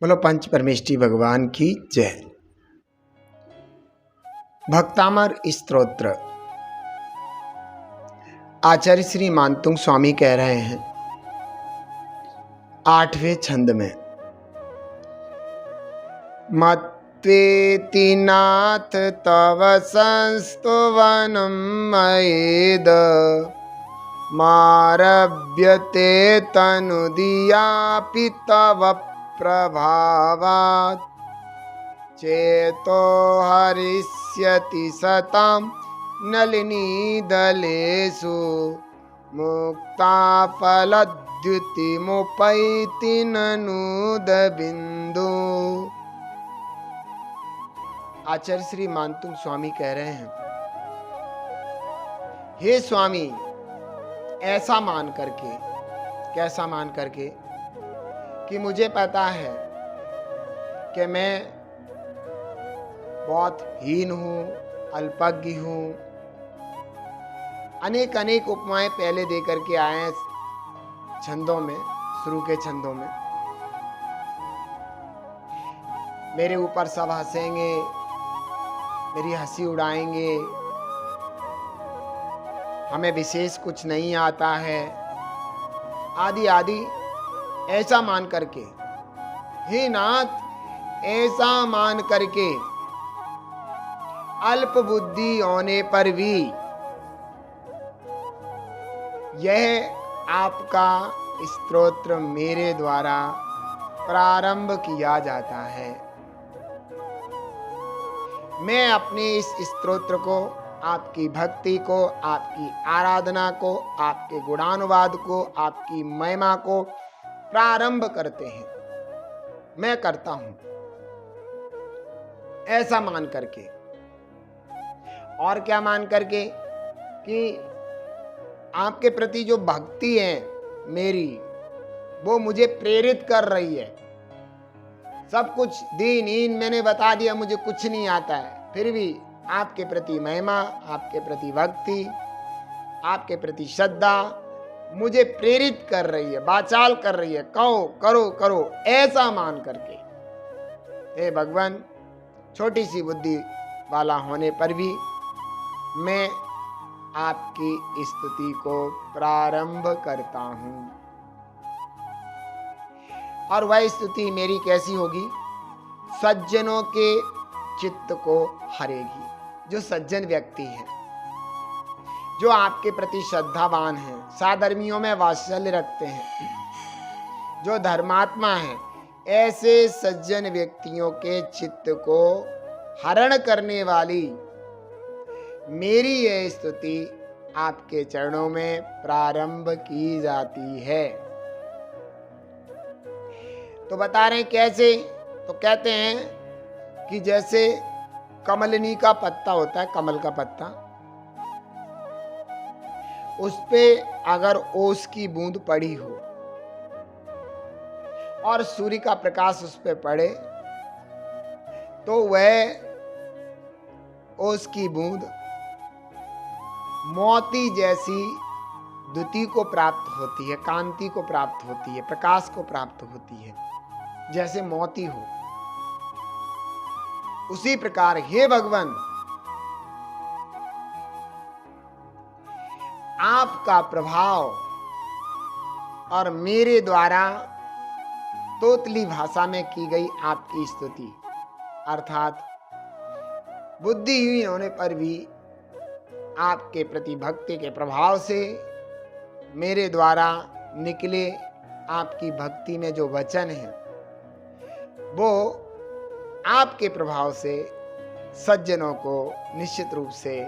बोलो पंच परमेष्ठी भगवान की जय। भक्तामर स्तोत्र। आचार्य श्री मानतुंग स्वामी कह रहे हैं 8वें छंद में, मत्वेति नाथ तव संस्तुवनं मयेद मारभ्यते तनुदियापि तव प्रभावात् चेतो हरिष्यति सतां नलिनीदलेषु मुक्ता फलद्युतिमुपैति ननुदबिन्दु। आचार्य श्री मानतुंग स्वामी कह रहे हैं, हे स्वामी, ऐसा मान करके, कैसा मान करके कि मुझे पता है कि मैं बहुत हीन हूं, अल्पज्ञ हूं। अनेक अनेक उपमाएं पहले दे करके आए हैं छंदों में, शुरू के छंदों में। मेरे ऊपर सब हंसेंगे, मेरी हंसी उड़ाएंगे, हमें विशेष कुछ नहीं आता है, आदि आदि। ऐसा मान करके, हे नाथ, ऐसा मान करके अल्प बुद्धि होने पर भी यह आपका स्तोत्र मेरे द्वारा प्रारंभ किया जाता है। मैं अपने इस स्तोत्र को, आपकी भक्ति को, आपकी आराधना को, आपके गुणानुवाद को, आपकी महिमा को प्रारंभ करते हैं, मैं करता हूं, ऐसा मान करके। और क्या मान करके कि आपके प्रति जो भक्ति है मेरी, वो मुझे प्रेरित कर रही है। सब कुछ दीनहीन मैंने बता दिया, मुझे कुछ नहीं आता है, फिर भी आपके प्रति महिमा, आपके प्रति भक्ति, आपके प्रति श्रद्धा मुझे प्रेरित कर रही है, वाचाल कर रही है, कहो, करो करो, ऐसा मान करके। हे भगवान, छोटी सी बुद्धि वाला होने पर भी मैं आपकी स्तुति को प्रारंभ करता हूं। और वह स्तुति मेरी कैसी होगी? सज्जनों के चित्त को हरेगी। जो सज्जन व्यक्ति है, जो आपके प्रति श्रद्धावान है, साधर्मियों में वात्सल्य रखते हैं, जो धर्मात्मा है, ऐसे सज्जन व्यक्तियों के चित्त को हरण करने वाली मेरी यह स्तुति आपके चरणों में प्रारंभ की जाती है। तो बता रहे हैं कैसे? तो कहते हैं कि जैसे कमलनी का पत्ता होता है, कमल का पत्ता, उस पे अगर ओस की बूंद पड़ी हो और सूर्य का प्रकाश उस पे पड़े, तो वह ओस की बूंद मोती जैसी द्युति को प्राप्त होती है, कांति को प्राप्त होती है, प्रकाश को प्राप्त होती है, जैसे मोती हो। उसी प्रकार हे भगवान, आपका प्रभाव और मेरे द्वारा तोतली भाषा में की गई आपकी स्तुति, अर्थात बुद्धिहीन होने पर भी आपके प्रति भक्ति के प्रभाव से मेरे द्वारा निकले आपकी भक्ति में जो वचन है, वो आपके प्रभाव से सज्जनों को निश्चित रूप से,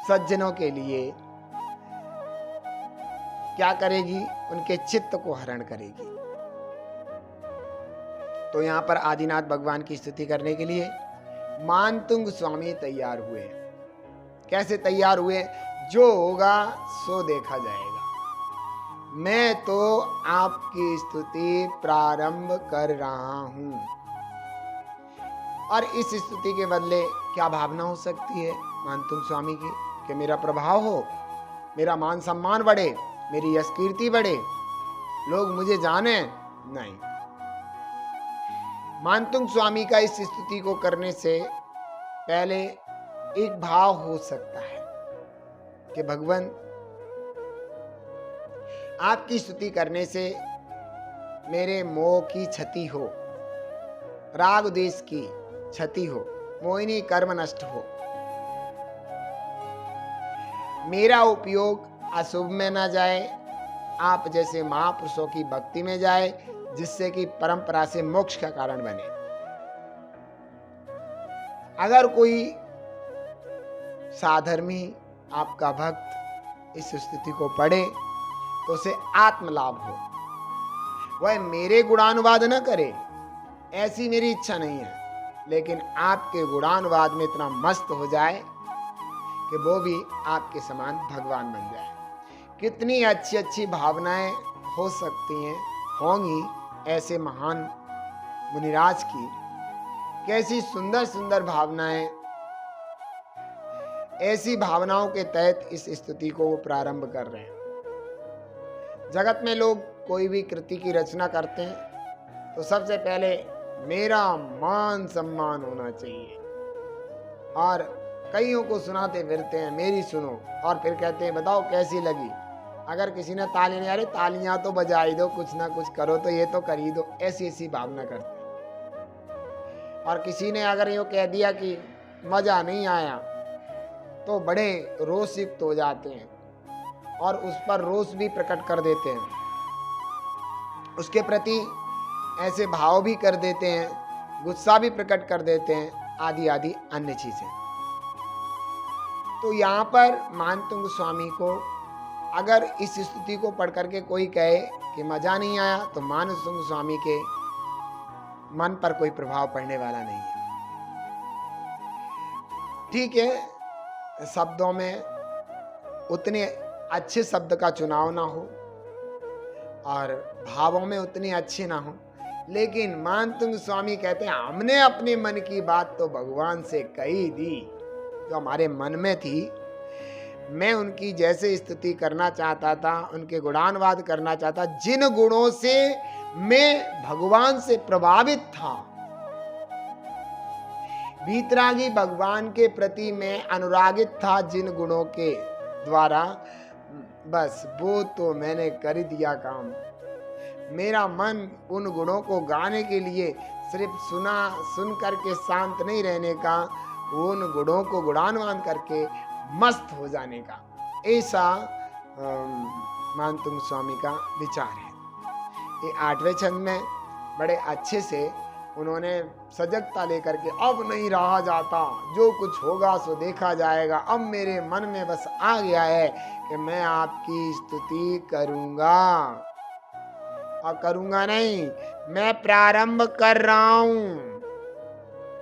सज्जनों के लिए क्या करेगी? उनके चित्त को हरण करेगी। तो यहां पर आदिनाथ भगवान की स्तुति करने के लिए मानतुंग स्वामी तैयार हुए। कैसे तैयार हुए? जो होगा सो देखा जाएगा। मैं तो आपकी स्तुति प्रारंभ कर रहा हूं। और इस स्तुति के बदले क्या भावना हो सकती है मानतुंग स्वामी की? कि मेरा प्रभाव हो, मेरा मान सम्मान बढ़े, मेरी यश कीर्ति बढ़े, लोग मुझे जाने? नहीं। मानतुंग स्वामी का इस स्तुति को करने से पहले एक भाव हो सकता है कि भगवान, आपकी स्तुति करने से मेरे मोह की क्षति हो, राग द्वेष की क्षति हो, मोहिनी कर्म नष्ट हो, मेरा उपयोग अशुभ में ना जाए, आप जैसे महापुरुषों की भक्ति में जाए, जिससे कि परंपरा से मोक्ष का कारण बने। अगर कोई साधर्मी आपका भक्त इस स्तुति को पढ़े तो उसे आत्मलाभ हो। वह मेरे गुणानुवाद न करे, ऐसी मेरी इच्छा नहीं है, लेकिन आपके गुणानुवाद में इतना मस्त हो जाए कि वो भी आपके समान भगवान बन जाए। कितनी अच्छी अच्छी भावनाएं हो सकती हैं, होंगी ऐसे महान मुनिराज की, कैसी सुंदर सुंदर भावनाएं। ऐसी भावनाओं के तहत इस स्तुति को वो प्रारंभ कर रहे हैं। जगत में लोग कोई भी कृति की रचना करते हैं तो सबसे पहले मेरा मान सम्मान होना चाहिए, और कईयों को सुनाते फिरते हैं मेरी सुनो, और फिर कहते हैं बताओ कैसी लगी। अगर किसी ने ताली नहीं, अरे तालियां तो बजा ही दो, कुछ ना कुछ करो तो ये तो कर ही दो, ऐसी ऐसी भावना करते हैं। और किसी ने अगर यूँ कह दिया कि मजा नहीं आया तो बड़े रोषयुक्त हो जाते हैं और उस पर रोष भी प्रकट कर देते हैं, उसके प्रति ऐसे भाव भी कर देते हैं, गुस्सा भी प्रकट कर देते हैं, आदि आदि अन्य चीजें। तो यहाँ पर मानतुंग स्वामी को अगर इस स्तुति को पढ़ करके कोई कहे कि मजा नहीं आया, तो मानतुंग स्वामी के मन पर कोई प्रभाव पड़ने वाला नहीं है। ठीक है, शब्दों में उतने अच्छे शब्द का चुनाव ना हो और भावों में उतने अच्छे ना हो, लेकिन मानतुंग स्वामी कहते हैं हमने अपने मन की बात तो भगवान से कही दी, जो हमारे मन में थी। मैं उनकी जैसे स्तुति करना चाहता था, उनके गुणानुवाद करना चाहता, जिन गुणों से मैं भगवान से प्रभावित था, वीतरागी भगवान के प्रति मैं अनुरागित था, जिन गुणों के द्वारा, बस वो तो मैंने कर दिया काम। मेरा मन उन गुणों को गाने के लिए सिर्फ सुन करके शांत नहीं रहने का, उन गुणों को गुणानुवाद करके मस्त हो जाने का, ऐसा मानतुंग स्वामी का विचार है। ये 8वें छंद में बड़े अच्छे से उन्होंने सजगता लेकर के, अब नहीं रहा जाता, जो कुछ होगा सो देखा जाएगा, अब मेरे मन में बस आ गया है कि मैं आपकी स्तुति करूंगा, और करूंगा नहीं, मैं प्रारंभ कर रहा हूं।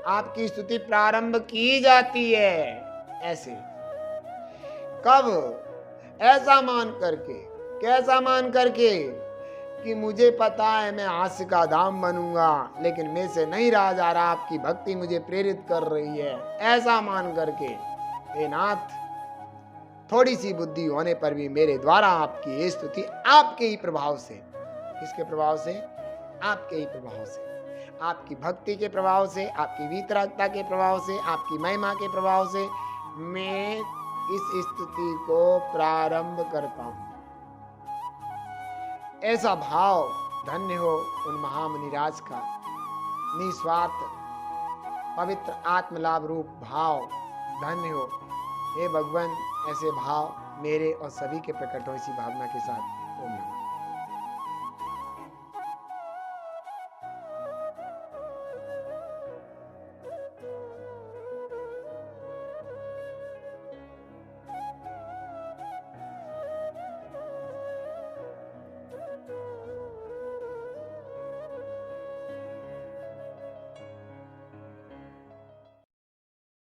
आपकी स्तुति प्रारंभ की जाती है ऐसे। कब? ऐसा मान करके, कैसा मान करके कि मुझे पता है मैं हास्य का धाम बनूंगा, लेकिन मैं से नहीं रहा जा रहा, आपकी भक्ति मुझे प्रेरित कर रही है, ऐसा मान करके। हे नाथ, थोड़ी सी बुद्धि होने पर भी मेरे द्वारा आपकी ये स्तुति आपके ही प्रभाव से, किसके प्रभाव से? आपके ही प्रभाव से, आपकी भक्ति के प्रभाव से, आपकी वीतरागता के प्रभाव से, आपकी महिमा के प्रभाव से मैं इस स्तुति को प्रारंभ करता हूं। ऐसा भाव, धन्य हो उन महामुनिराज का निस्वार्थ पवित्र आत्मलाभ रूप भाव, धन्य हो। हे भगवान, ऐसे भाव मेरे और सभी के प्रकट हो, इसी भावना के साथ